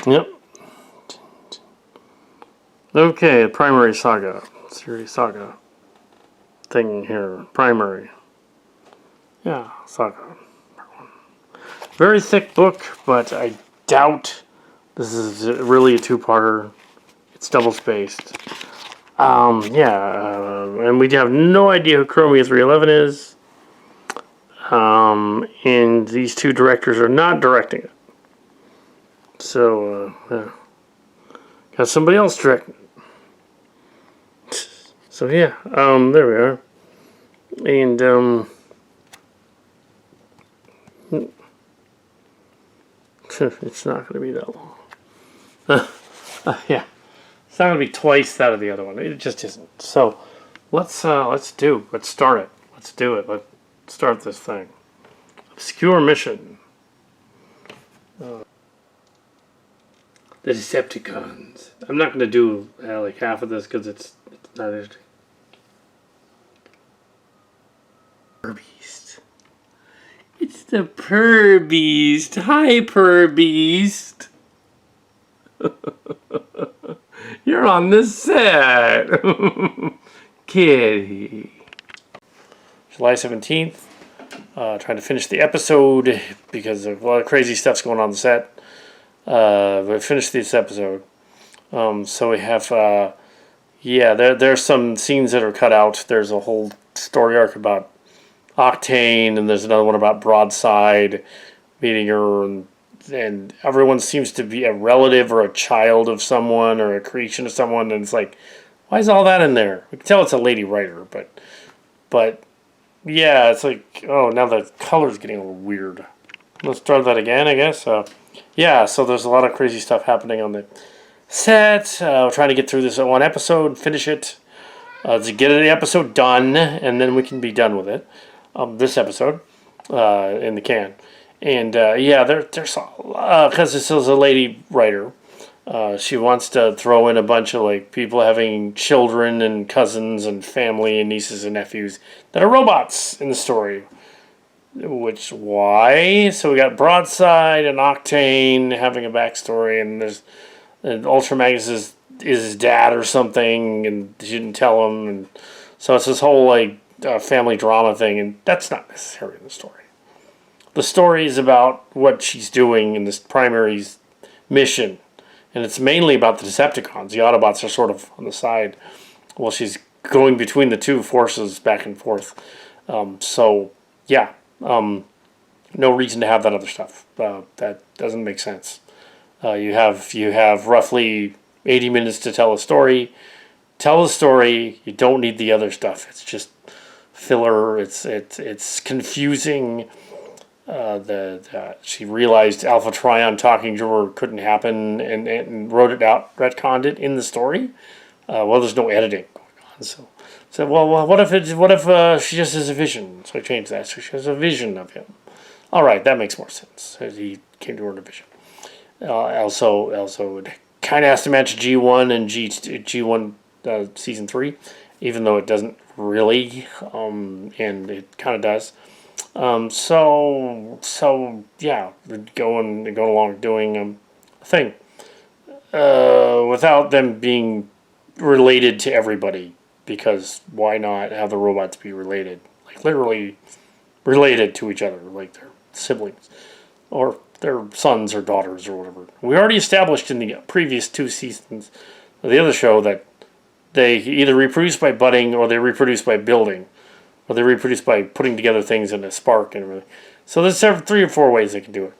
Yep. Okay, primary saga. Series saga. Thing here. Primary. Yeah, saga. Very thick book, but I doubt this is really a two-parter. It's double-spaced. And we have no idea who Chromia 311 is. And these two directors are not directing it. So, got somebody else directing it. So, yeah, there we are. And, it's not going to be that long. Yeah. It's not going to be twice that of the other one. It just isn't. So, let's start it. Let's do it. Let's start this thing. Obscure mission. The Decepticons. I'm not going to do like half of this because it's not interesting. Beast. It's the Purr Beast. Hi, Purr Beast. You're on the set. Kitty. July 17th. Trying to finish the episode because of a lot of crazy stuff's going on the set. We finished this episode. So we have, there's some scenes that are cut out. There's a whole story arc about Octane, and there's another one about Broadside meeting her, and everyone seems to be a relative or a child of someone or a creation of someone, and it's like, why is all that in there? We can tell it's a lady writer, but yeah, it's like, oh, now the color's getting a little weird. Let's try that again, I guess. So there's a lot of crazy stuff happening on the set. Trying to get through this one episode, finish it, to get the episode done, and then we can be done with it. This episode in the can. And there's because this is a lady writer. She wants to throw in a bunch of like people having children and cousins and family and nieces and nephews that are robots in the story. Why? So we got Broadside and Octane having a backstory, and there's Ultra Magnus is his dad or something, and she didn't tell him, and so it's this whole like family drama thing, and that's not necessarily in the story. The story is about what she's doing in this primary mission, and it's mainly about the Decepticons. The Autobots are sort of on the side while she's going between the two forces back and forth. No reason to have that other stuff. That doesn't make sense. You have roughly 80 minutes to tell a story. Tell the story. You don't need the other stuff. It's just filler. It's confusing. She realized Alpha Trion talking to her couldn't happen and wrote it out, retconned it in the story. There's no editing going on. So what if she just has a vision? So I changed that. So she has a vision of him. All right, that makes more sense. He came to her in a vision. Also, it kind of has to match G1 and G1 season 3, even though it doesn't really, and it kind of does. We're going along doing a thing without them being related to everybody, because why not have the robots be related, like literally related to each other, like they're siblings or their sons or daughters or whatever. We already established in the previous 2 seasons of the other show that they either reproduce by budding or they reproduce by building. Or they reproduce by putting together things in a spark and everything. So there's 3 or 4 ways they can do it.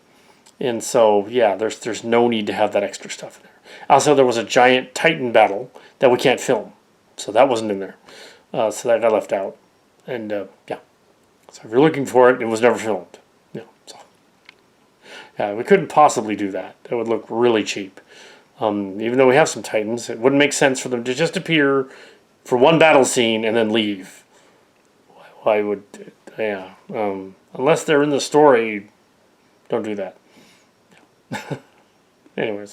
And so, there's no need to have that extra stuff in there. Also, there was a giant Titan battle that we can't film. So that wasn't in there. So that got left out. And, So if you're looking for it, it was never filmed. We couldn't possibly do that. It would look really cheap. Even though we have some Titans, it wouldn't make sense for them to just appear for one battle scene and then leave. Why would, unless they're in the story, don't do that. Anyway,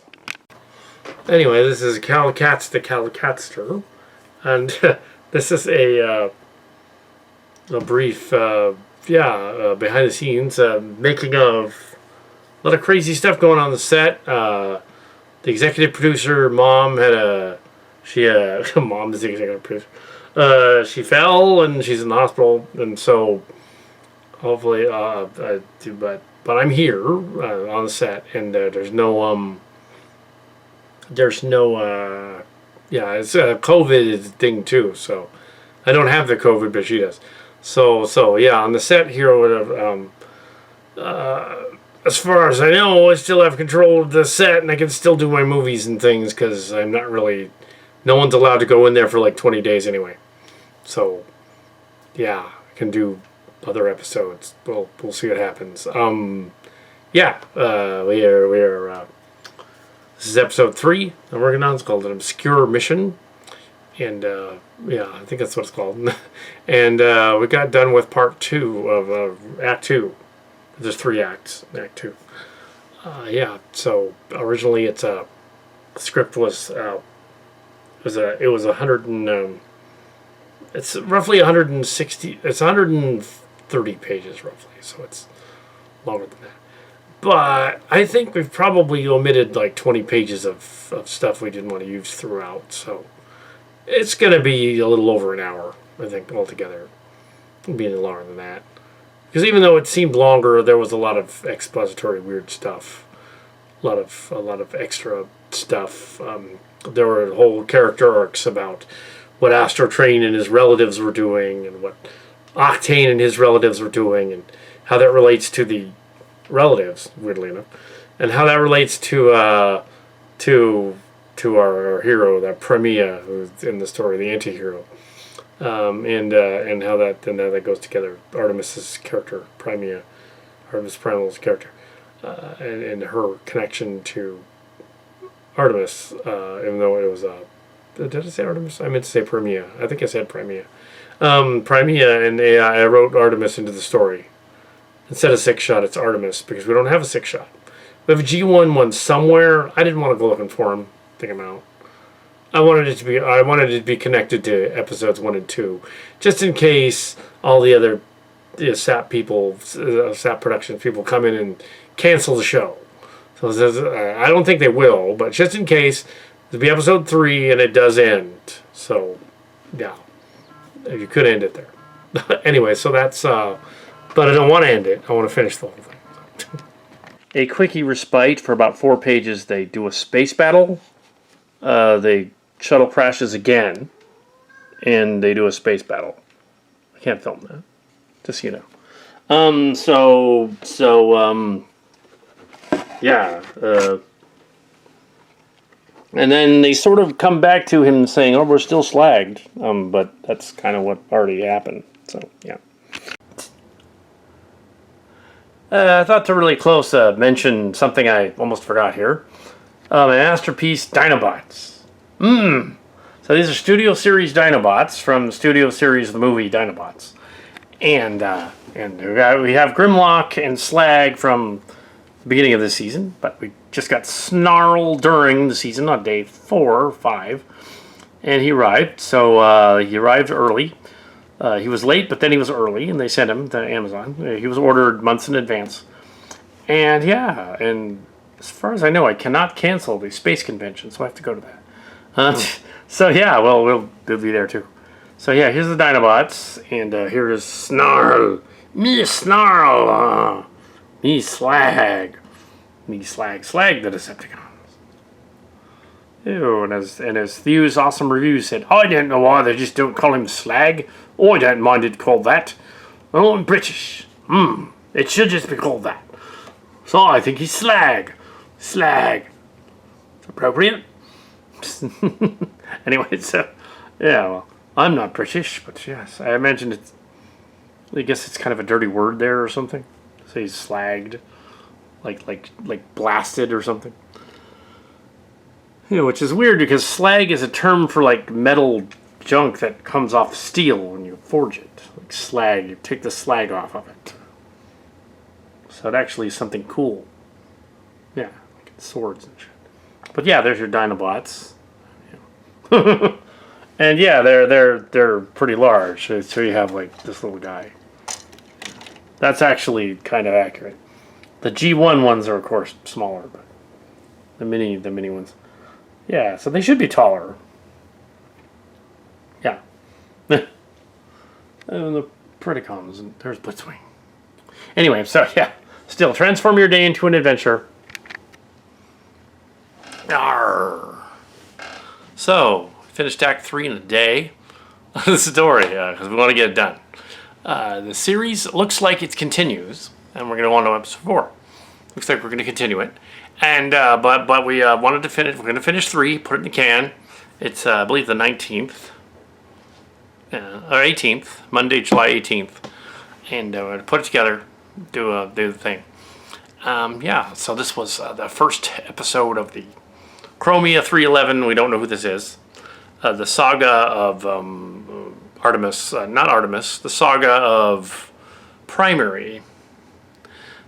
this is Kal Kat's the Kal Katster, and this is a brief, behind the scenes making of a lot of crazy stuff going on the set. the executive producer, mom had a... mom is the executive producer. She fell and she's in the hospital, and so hopefully, but I'm here on the set, and there's no yeah, it's COVID thing too, so I don't have the COVID, but she does. So yeah, on the set here, whatever. As far as I know, I still have control of the set, and I can still do my movies and things because I'm not really. No one's allowed to go in there for like 20 days anyway. So, yeah, I can do other episodes. We'll see what happens. Yeah, we are. This is episode 3 I'm working on. It's called An Obscure Mission, and yeah, I think that's what it's called. And we got done with part 2 of Act 2. There's 3 acts in Act 2. Yeah, so originally it's a script was it was 100 and it's roughly 160. It's 130 pages roughly, so it's longer than that. But I think we've probably omitted like 20 pages of stuff we didn't want to use throughout, so it's going to be a little over an hour, I think, altogether. It'll be any longer than that. Because even though it seemed longer, there was a lot of expository weird stuff, a lot of extra stuff. There were whole character arcs about what Astro Train and his relatives were doing, and what Octane and his relatives were doing, and how that relates to the relatives, weirdly enough, and how that relates to our hero, that Chromia, who's in the story, the anti-hero. And how that goes together. Artemis's character, Artemis Primal's character, and her connection to Artemis, even though it was did I say Artemis? I meant to say Chromia. I think I said Chromia. Chromia, and I wrote Artemis into the story. Instead of 6-shot, it's Artemis, because we don't have a 6-shot. We have a G1 one somewhere. I didn't want to go looking for him. Think I'm out. I wanted it to be connected to episodes 1 and 2, just in case all the other SAP people, SAP Productions people come in and cancel the show. So I don't think they will, but just in case, it'll be episode 3 and it does end. So, yeah, you could end it there. Anyway, so that's, but I don't want to end it. I want to finish the whole thing. A quickie respite for about 4 pages. They do a space battle. They shuttle crashes again, and they do a space battle. I can't film that, just so you know. Yeah. And then they sort of come back to him saying, "Oh, we're still slagged," but that's kind of what already happened. So yeah. I thought to really close mention something I almost forgot here. An masterpiece, Dinobots. So these are Studio Series Dinobots from the Studio Series of the movie Dinobots. And we have Grimlock and Slag from the beginning of the season, but we just got Snarl during the season on day 4 or 5. And he arrived, so he arrived early. He was late, but then he was early, and they sent him to Amazon. He was ordered months in advance. And yeah, and as far as I know, I cannot cancel the space convention, so I have to go to that. So yeah, well, we'll be there too. So yeah, here's the Dinobots, and here is Snarl. Me Snarl. Me Slag. Me Slag the Decepticons. Ew, and as Theo's awesome review said, I don't know why they just don't call him Slag. I don't mind it called that. Oh, I'm British. It should just be called that. So I think he's Slag. Slag. It's appropriate. Anyway, so yeah, well, I'm not British, but yes, I imagine it's. I guess it's kind of a dirty word there or something. So he's slagged, like blasted or something. You know, which is weird because slag is a term for like metal junk that comes off steel when you forge it. Like slag, you take the slag off of it. So it actually is something cool. Yeah, like swords and shit. But yeah, there's your Dinobots. Yeah. And yeah, they're pretty large. So you have like this little guy. That's actually kind of accurate. The G1 ones are of course smaller, but the mini ones. Yeah, so they should be taller. Yeah. And the Predacons, and there's Blitzwing. Anyway, so yeah. Still, transform your day into an adventure. Arr. So, finished Act 3 in a day. The story, because we want to get it done. The series looks like it continues, and we're going to go on to episode 4. Looks like we're going to continue it. And but we wanted to finish. We're going to finish 3, put it in the can. It's I believe the 19th or 18th, Monday, July 18th, and put it together, do the thing. Yeah. So this was the first episode of the Chromia 311. We don't know who this is. The saga of Artemis, not Artemis. The saga of Primary.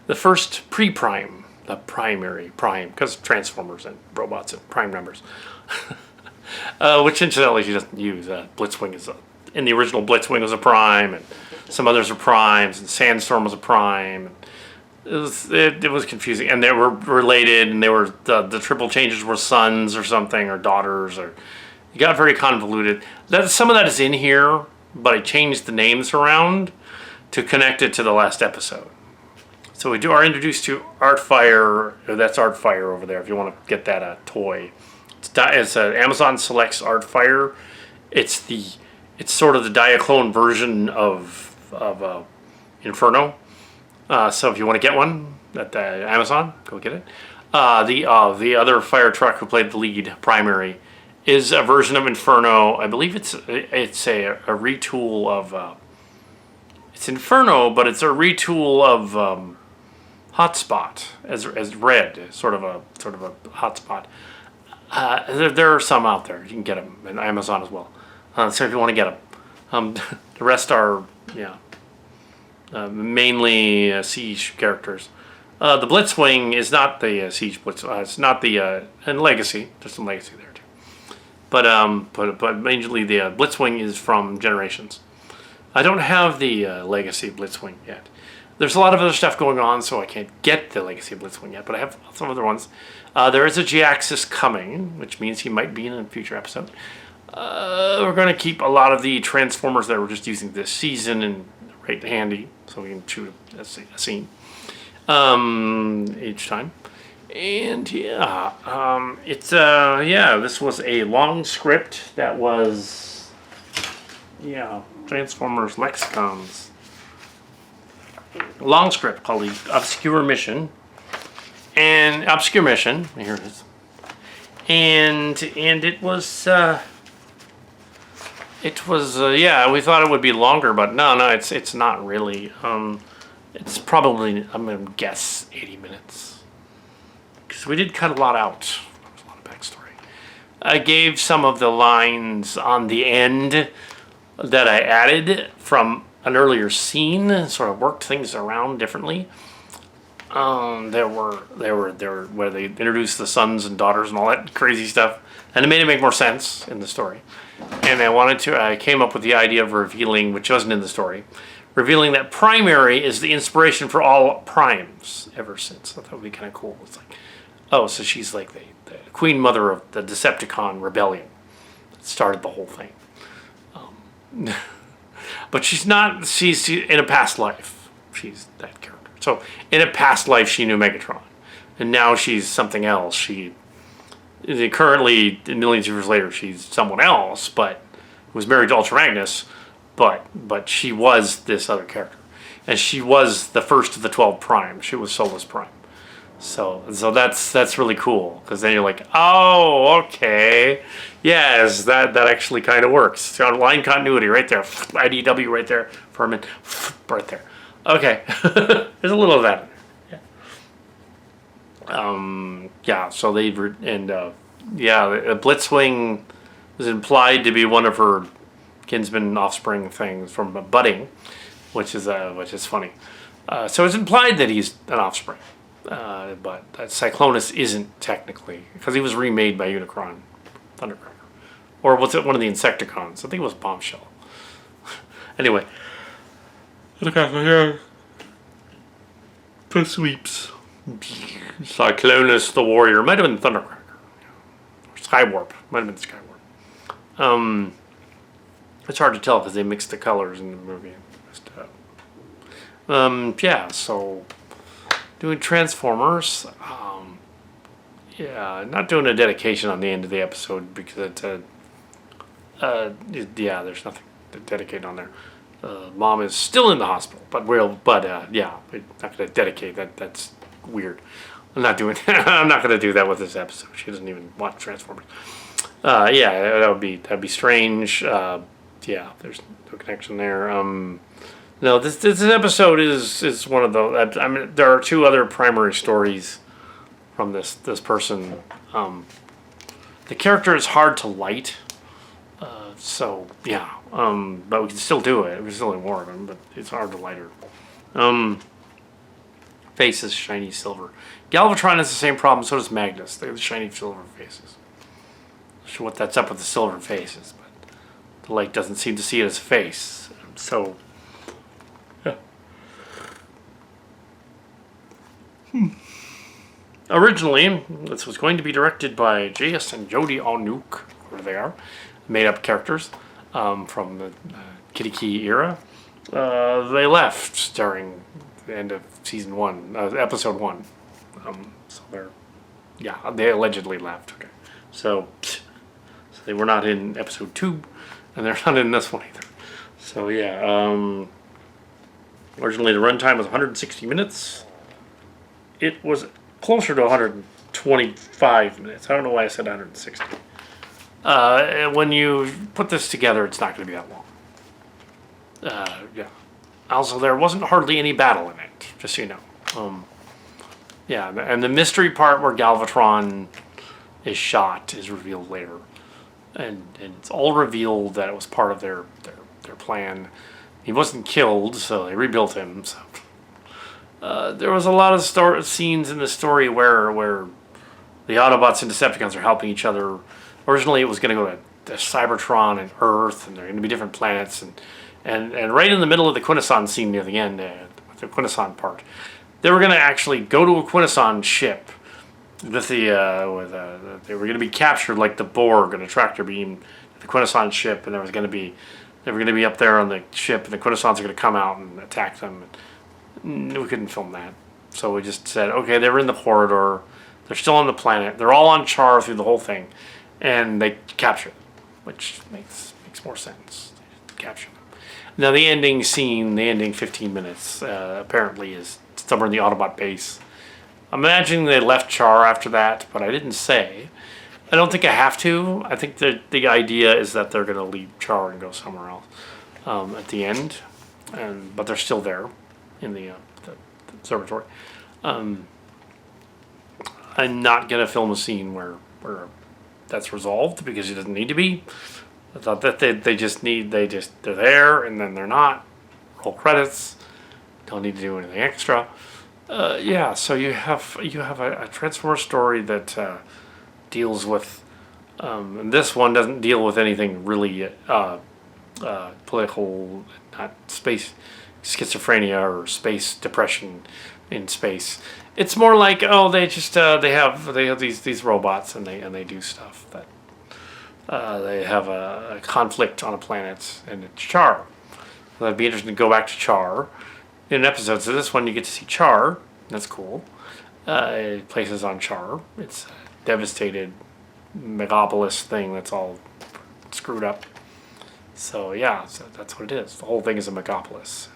The first pre-prime. The primary prime, because Transformers and robots and prime numbers. Which incidentally she doesn't use. Blitzwing is in the original Blitzwing was a prime, and some others are primes, and Sandstorm was a prime. It was confusing, and they were related, and they were the triple changes were sons or something, or daughters, or it got very convoluted. Some of that is in here, but I changed the names around to connect it to the last episode. So we are introduced to Artfire. That's Artfire over there. If you want to get that toy, it's Amazon Selects Artfire. It's sort of the Diaclone version of Inferno. So if you want to get one at Amazon, go get it. The other fire truck who played the lead, Primary, is a version of Inferno. I believe it's a retool of. It's Inferno, but it's a retool of. Hotspot as Red, sort of a Hotspot. There are some out there. You can get them on Amazon as well. So if you want to get them, the rest are mainly Siege characters. The Blitzwing is not the Siege Blitz. It's not the and Legacy. There's some Legacy there too. But mainly the Blitzwing is from Generations. I don't have the Legacy Blitzwing yet. There's a lot of other stuff going on, so I can't get the Legacy Blitzwing yet, but I have some other ones. There is a G-Axis coming, which means he might be in a future episode. We're going to keep a lot of the Transformers that we're just using this season and right handy, so we can shoot a scene each time. And yeah, this was a long script that was, Transformers Lexicons. Long script called the Obscure Mission. And Obscure Mission, here it is. And it was we thought it would be longer, but no, it's not really. It's probably, I'm going to guess 80 minutes. Because we did cut a lot out. There was a lot of backstory. I gave some of the lines on the end that I added from an earlier scene, sort of worked things around differently. There were where they introduced the sons and daughters and all that crazy stuff, and it made it make more sense in the story. And I came up with the idea of revealing, which wasn't in the story, revealing that Primary is the inspiration for all primes ever since. I thought would be kind of cool. It's like, oh, so she's like the queen mother of the Decepticon rebellion that started the whole thing. But she's not, she's in a past life. She's that character. So in a past life, she knew Megatron. And now she's something else. Currently, millions of years later, she's someone else, but was married to Ultra Magnus, but she was this other character. And she was the first of the 12 Prime. She was Solus Prime. So that's really cool, because then you're like, oh, okay, yes, that actually kind of works. So line continuity right there, IDW right there, Furman right there. Okay, there's a little of that. So the Blitzwing was implied to be one of her kinsman offspring things from Budding, which is funny. So it's implied that he's an offspring. But Cyclonus isn't technically, because he was remade by Unicron Thundercracker. Or was it one of the Insecticons? I think it was Bombshell. Anyway. The sweeps. Cyclonus the warrior. Might have been Thundercracker. Or Skywarp. Might have been Skywarp. It's hard to tell because they mixed the colors in the movie. Yeah, so doing Transformers. Yeah, not doing a dedication on the end of the episode because it's yeah, there's nothing to dedicate on there. Mom is still in the hospital, but yeah, we're not going to dedicate that. That's weird. I'm not doing. I'm not going to do that with this episode. She doesn't even watch Transformers. Yeah, that'd be strange. Yeah, there's no connection there. No, this episode is one of the. I mean, there are two other primary stories from this person. The character is hard to light. So yeah, but we can still do it. We can still do more of him, but it's hard to light her. Face is shiny silver. Galvatron has the same problem. So does Magnus. They have the shiny silver faces. Not sure what that's up with the silver faces, but the light doesn't seem to see it as a face. So yeah. Originally, this was going to be directed by J.S. and Jody Aunuk, where they are. Made-up characters from the Kitty Key era. They left during the end of season 1, episode 1. So they allegedly left. Okay, so they were not in episode 2, and they're not in this one either. So yeah, originally the runtime was 160 minutes. It was closer to 125 minutes. I don't know why I said 160. When you put this together, it's not going to be that long. Yeah. Also, there wasn't hardly any battle in it, just so you know. Yeah, and the mystery part where Galvatron is shot is revealed later. And it's all revealed that it was part of their plan. He wasn't killed, so they rebuilt him. So there was a lot of scenes in the story where the Autobots and Decepticons are helping each other. Originally, it was going to go to Cybertron and Earth, and there are going to be different planets, and right in the middle of the Quintesson scene near the end, with the Quintesson part, they were going to actually go to a Quintesson ship with they were going to be captured like the Borg, an attractor beam, the Quintesson ship, and they were going to be up there on the ship, and the Quintessons are going to come out and attack them. And we couldn't film that, so we just said, okay, they were in the corridor, they're still on the planet, they're all on Char through the whole thing. And they capture them, which makes more sense. They capture them. Now the ending scene, the ending 15 minutes, apparently is somewhere in the Autobot base. I'm imagining they left Char after that, but I didn't say. I don't think I have to. I think the idea is that they're going to leave Char and go somewhere else at the end, but they're still there in the observatory. I'm not going to film a scene where that's resolved because it doesn't need to be. I thought that they're there and then they're not. Roll credits. Don't need to do anything extra. Yeah, so you have a Transformers story that deals with. And this one doesn't deal with anything really political, not space schizophrenia or space depression in space. It's more like, they have these robots and they do stuff that they have a conflict on a planet, and it's Char. So that'd be interesting to go back to Char in an episode. So this one you get to see Char. That's cool. Places on Char. It's a devastated megapolis thing that's all screwed up. So yeah, so that's what it is. The whole thing is a megapolis.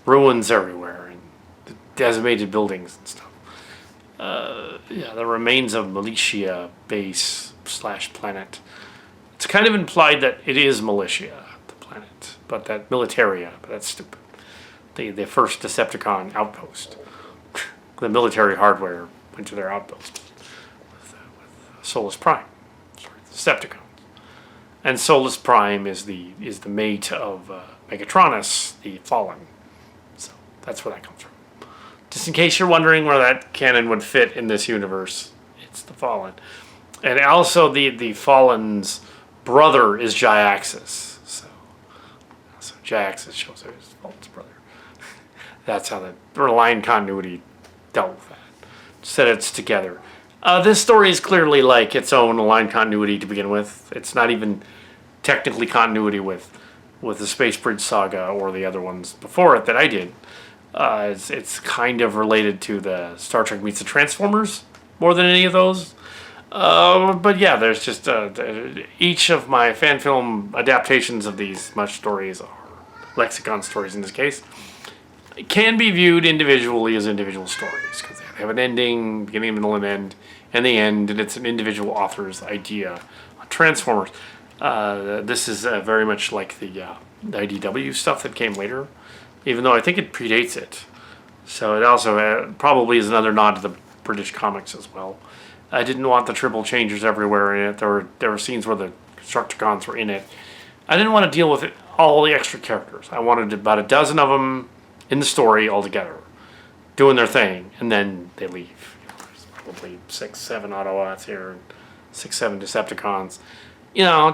Ruins everywhere and decimated buildings and stuff. Yeah, the remains of militia base / planet. It's kind of implied that it is militia, the planet, but that militaria, but that's stupid. The first Decepticon outpost. The military hardware went to their outpost with Solus Prime, Decepticons. And Solus Prime is the mate of Megatronus, the Fallen. So that's where that comes from. Just in case you're wondering where that canon would fit in this universe, it's the Fallen. And also the Fallen's brother is Jyaxus. So Jyaxus shows up as Fallen's brother. That's how the line continuity dealt with that. Said it's together. This story is clearly like its own aligned continuity to begin with. It's not even technically continuity with the Space Bridge saga or the other ones before it that I did. It's kind of related to the Star Trek meets the Transformers more than any of those. But yeah, there's just each of my fan film adaptations of these much stories, or Lexicon stories in this case, can be viewed individually as individual stories because they have an ending, beginning, middle, and end, and the end, and it's an individual author's idea on Transformers. This is very much like the IDW stuff that came later, even though I think it predates it. So it also probably is another nod to the British comics as well. I didn't want the triple changers everywhere in it. There were scenes where the Decepticons were in it. I didn't want to deal with all the extra characters. I wanted about a dozen of them in the story altogether, doing their thing, and then they leave. There's probably 6, 7 Autobots here, and 6, 7 Decepticons.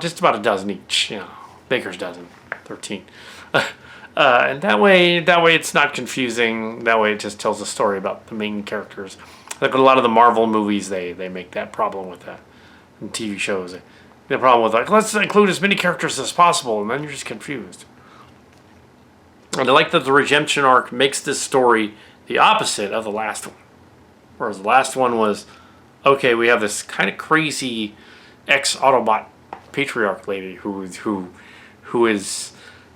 Just about a dozen each. Baker's dozen, 13. And that way it's not confusing. That way it just tells a story about the main characters. Like a lot of the Marvel movies, they make that problem with that. In TV shows, the problem with let's include as many characters as possible, and then you're just confused. And I like that the redemption arc makes this story the opposite of the last one. Whereas the last one was, okay, we have this kind of crazy ex-Autobot patriarch lady who is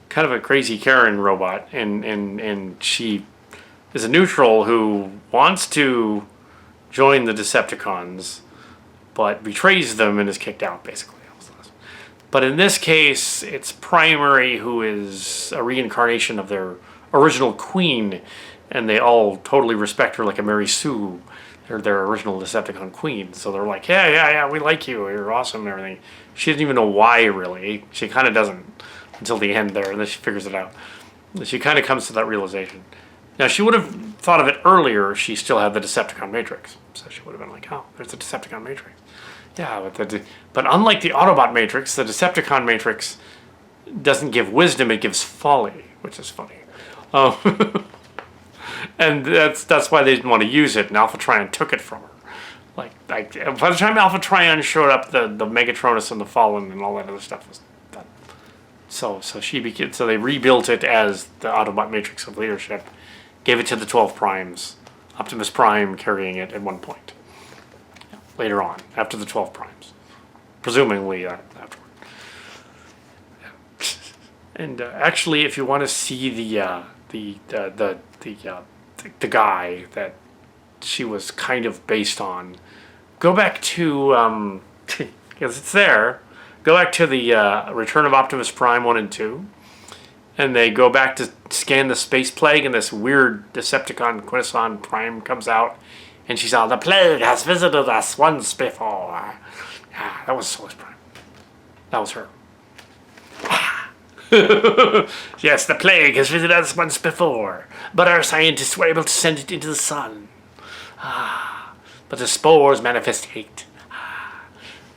kind of a crazy Karen robot, and she is a neutral who wants to join the Decepticons, but betrays them and is kicked out, basically. But in this case, it's Primary, who is a reincarnation of their original queen, and they all totally respect her like a Mary Sue. They're their original Decepticon queen. So they're like, yeah, we like you. You're awesome and everything. She doesn't even know why, really. She kind of doesn't until the end there, and then she figures it out. She kind of comes to that realization. Now, she would have thought of it earlier if she still had the Decepticon Matrix. So she would have been like, oh, there's the Decepticon Matrix. Yeah, but unlike the Autobot Matrix, the Decepticon Matrix doesn't give wisdom, it gives folly, which is funny. And that's why they didn't want to use it, and Alpha Trion took it from her. Like by the time Alpha Trion showed up, the Megatronus and the Fallen and all that other stuff was done. So they rebuilt it as the Autobot Matrix of Leadership, gave it to the 12 Primes, Optimus Prime carrying it at one point. Later on, after the 12 Primes, presumably afterward. And actually, if you want to see the guy that she was kind of based on, go back to because it's there. Go back to the Return of Optimus Prime 1 and 2, and they go back to scan the space plague, and this weird Decepticon Quintesson Prime comes out. And she's all, the plague has visited us once before. That was Solus Prime. That was her. Yes, the plague has visited us once before, but our scientists were able to send it into the sun. But the spores manifest hate.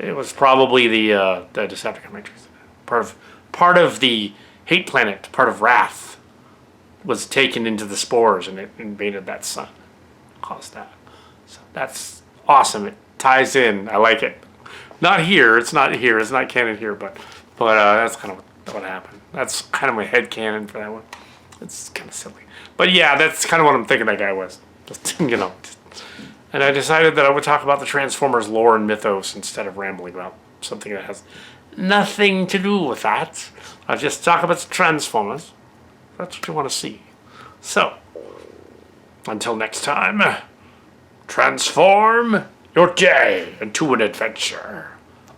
It was probably the Decepticon Matrix. Part of the hate planet, part of Wrath, was taken into the spores, and it invaded that sun. Caused that. So that's awesome. It ties in. I like it. Not here. It's not here. It's not canon here, but that's kind of what happened. That's kind of my head canon for that one. It's kind of silly. But yeah, that's kind of what I'm thinking that guy was. Just, And I decided that I would talk about the Transformers lore and mythos instead of rambling about something that has nothing to do with that. I'll just talk about the Transformers. That's what you want to see. So, until next time, transform your day into an adventure.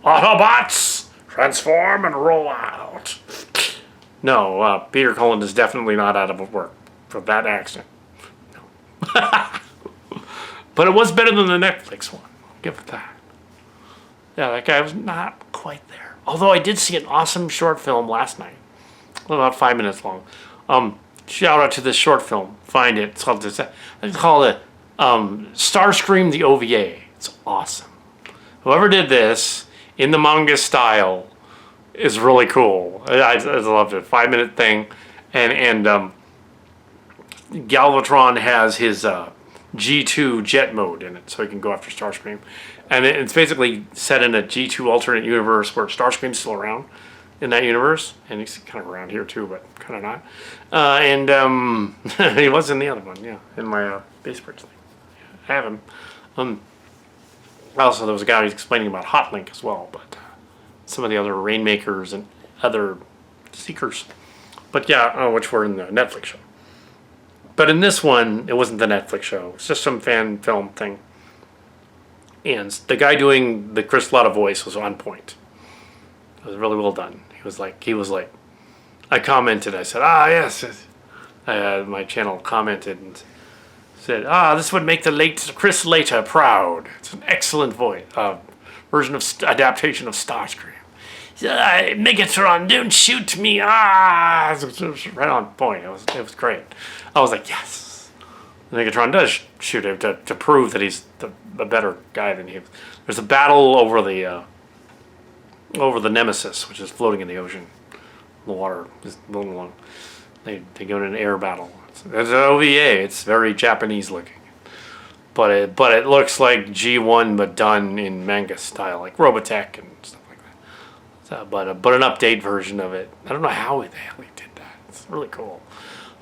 Autobots, transform and roll out. No, Peter Cullen is definitely not out of work for that accent. No. But it was better than the Netflix one. I'll give it that. Yeah, that guy was not quite there. Although I did see an awesome short film last night. About 5 minutes long. Shout out to this short film. Find it. It's called Starscream the OVA. It's awesome. Whoever did this in the manga style is really cool. I loved it. 5-minute thing. And Galvatron has his G2 jet mode in it, so he can go after Starscream. And it's basically set in a G2 alternate universe where Starscream's still around in that universe, and he's kind of around here too, but kind of not. He was in the other one, yeah, in my base bridge thing. I have him. Also, there was a guy who's explaining about Hotlink as well, but some of the other Rainmakers and other Seekers. But yeah, which were in the Netflix show. But in this one, it wasn't the Netflix show. It's just some fan film thing. And the guy doing the Chris Latta voice was on point. It was really well done. He was like, I commented, I said, yes. My channel commented and said, this would make the late Chris Latta proud. It's an excellent voice, version of adaptation of Starscream. Megatron, don't shoot me! It was right on point. It was great. I was like, yes. Megatron does shoot him to prove that he's a better guy than he is. There's a battle over the Nemesis, which is floating in the ocean. The water is moving along. They go in an air battle. It's an OVA. It's very Japanese looking. But it looks like G1 but done in manga style, like Robotech and stuff like that. So, but an update version of it. I don't know how the hell they did that. It's really cool.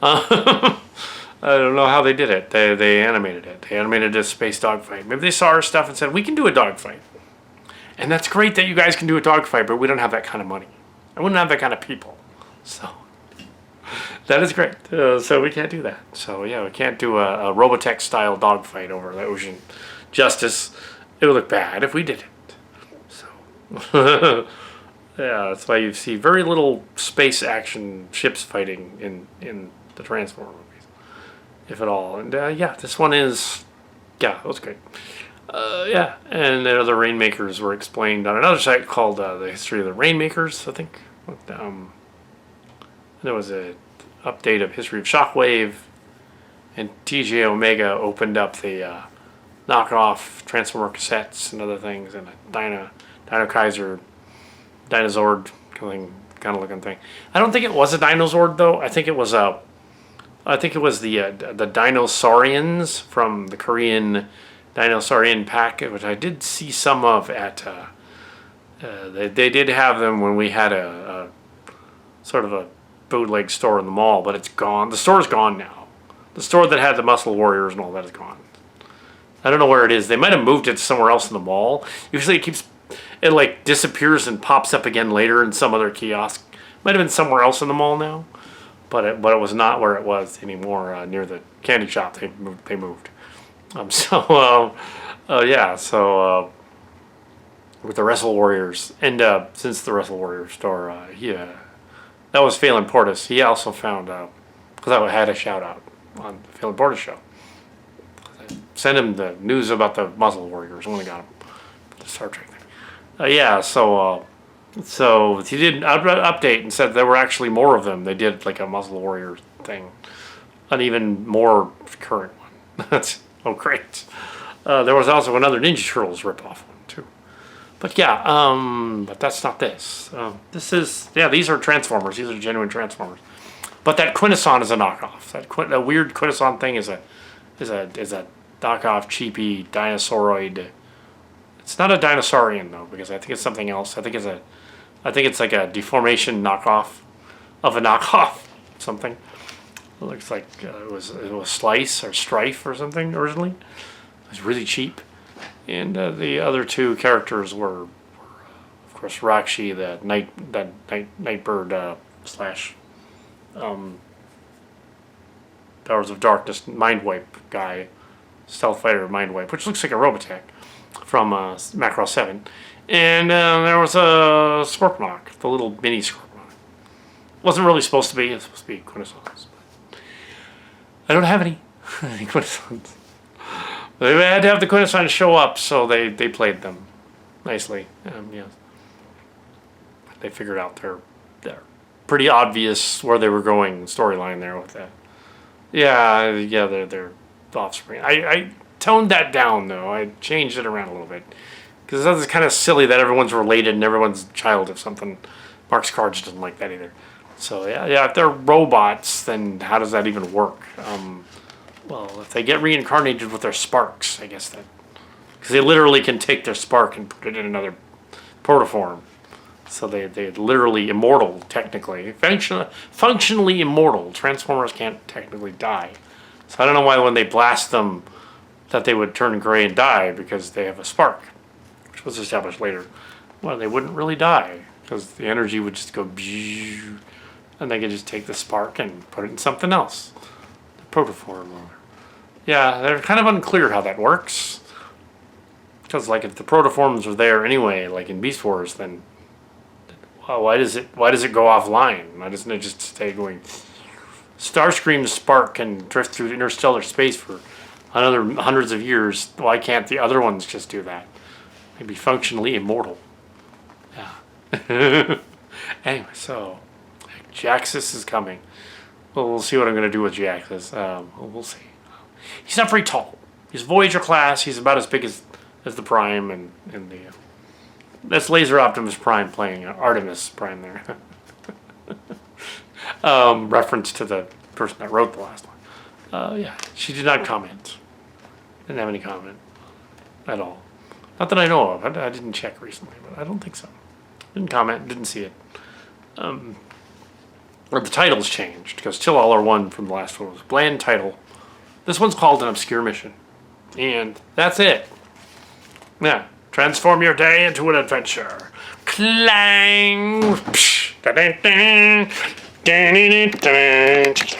I don't know how they did it. They animated it. They animated a space dogfight. Maybe they saw our stuff and said, we can do a dogfight. And that's great that you guys can do a dogfight, but we don't have that kind of money. I wouldn't have that kind of people. So that is great. So we can't do that. So yeah, we can't do a Robotech style dogfight over the ocean. Justice. It would look bad if we did it. So yeah, that's why you see very little space action ships fighting in the Transformers movies, if at all. And yeah, this one is, that was great. Yeah, and the other Rainmakers were explained on another site called The History of the Rainmakers, I think. There was an update of History of Shockwave, and TJ Omega opened up the knockoff Transformer cassettes and other things, and a Dino Kaiser, Dinozord kind of looking thing. I don't think it was a Dinozord though. I think it was the Dinosaurians from the Korean Dinosaurian pack, which I did see some of at. They did have them when we had a sort of a bootleg store in the mall, but it's gone. The store's gone now. The store that had the Muscle Warriors and all that is gone. I don't know where it is. They might have moved it somewhere else in the mall. Usually it like disappears and pops up again later in some other kiosk. Might have been somewhere else in the mall now, but it was not where it was anymore near the candy shop. They moved. With the Wrestle Warriors, and since the Wrestle Warriors store, that was Phelan Portis. He also found, because I had a shout out on the Phelan Portis show. I sent him the news about the Muscle Warriors when I got him, the Star Trek thing. So he did an update and said there were actually more of them. They did like a Muscle Warrior thing, an even more current one. That's great. There was also another Ninja Turtles ripoff one too. But yeah, but that's not this. These are Transformers. These are genuine Transformers. But that Quintesson is a knockoff. That weird Quintesson thing is a knockoff, cheapy dinosauroid. It's not a dinosaurian though, because I think it's something else. I think it's like a deformation knockoff of a knockoff something. It looks like it was Slice or Strife or something originally. It was really cheap. And the other two characters were of course, Rakshi, the Nightbird slash Powers of Darkness Mindwipe guy, Stealth Fighter Mindwipe, which looks like a Robotech from Macross 7. And there was a Scorponok, the little mini Scorponok. Wasn't really supposed to be. It's supposed to be Quintessons. I don't have any Quintessons. They had to have the Quintessons show up, so they played them nicely. Yes. They figured out their pretty obvious where they were going storyline there with that. Yeah, they're offspring. I toned that down though. I changed it around a little bit because it's kind of silly that everyone's related and everyone's a child of something. Mark's Cards doesn't like that either. So yeah, if they're robots, then how does that even work? Well, if they get reincarnated with their sparks, I guess that... Because they literally can take their spark and put it in another protoform. So they're literally immortal, technically. Functionally immortal. Transformers can't technically die. So I don't know why when they blast them that they would turn gray and die, because they have a spark, which was established later. Well, they wouldn't really die, because the energy would just go... And they could just take the spark and put it in something else. The protoform. Yeah, they're kind of unclear how that works. Because, like, if the protoforms are there anyway, like in Beast Wars, then why does it go offline? Why doesn't it just stay going? Starscream's spark can drift through interstellar space for another hundreds of years. Why can't the other ones just do that? They'd be functionally immortal. Yeah. Anyway, so Jaxus is coming. Well, we'll see what I'm going to do with Jaxus. We'll see. He's not very tall. He's Voyager class. He's about as big as the Prime and the... that's Laser Optimus Prime playing Artemis Prime there. Reference to the person that wrote the last one. Yeah, she did not comment. Didn't have any comment at all. Not that I know of. I didn't check recently, but I don't think so. Didn't comment, didn't see it. Or the title's changed, because Till All 1 from the last one was bland title. This one's called An Obscure Mission. And that's it. Yeah. Transform your day into an adventure. Clang! Psh, da, da, da, da, da, da, da.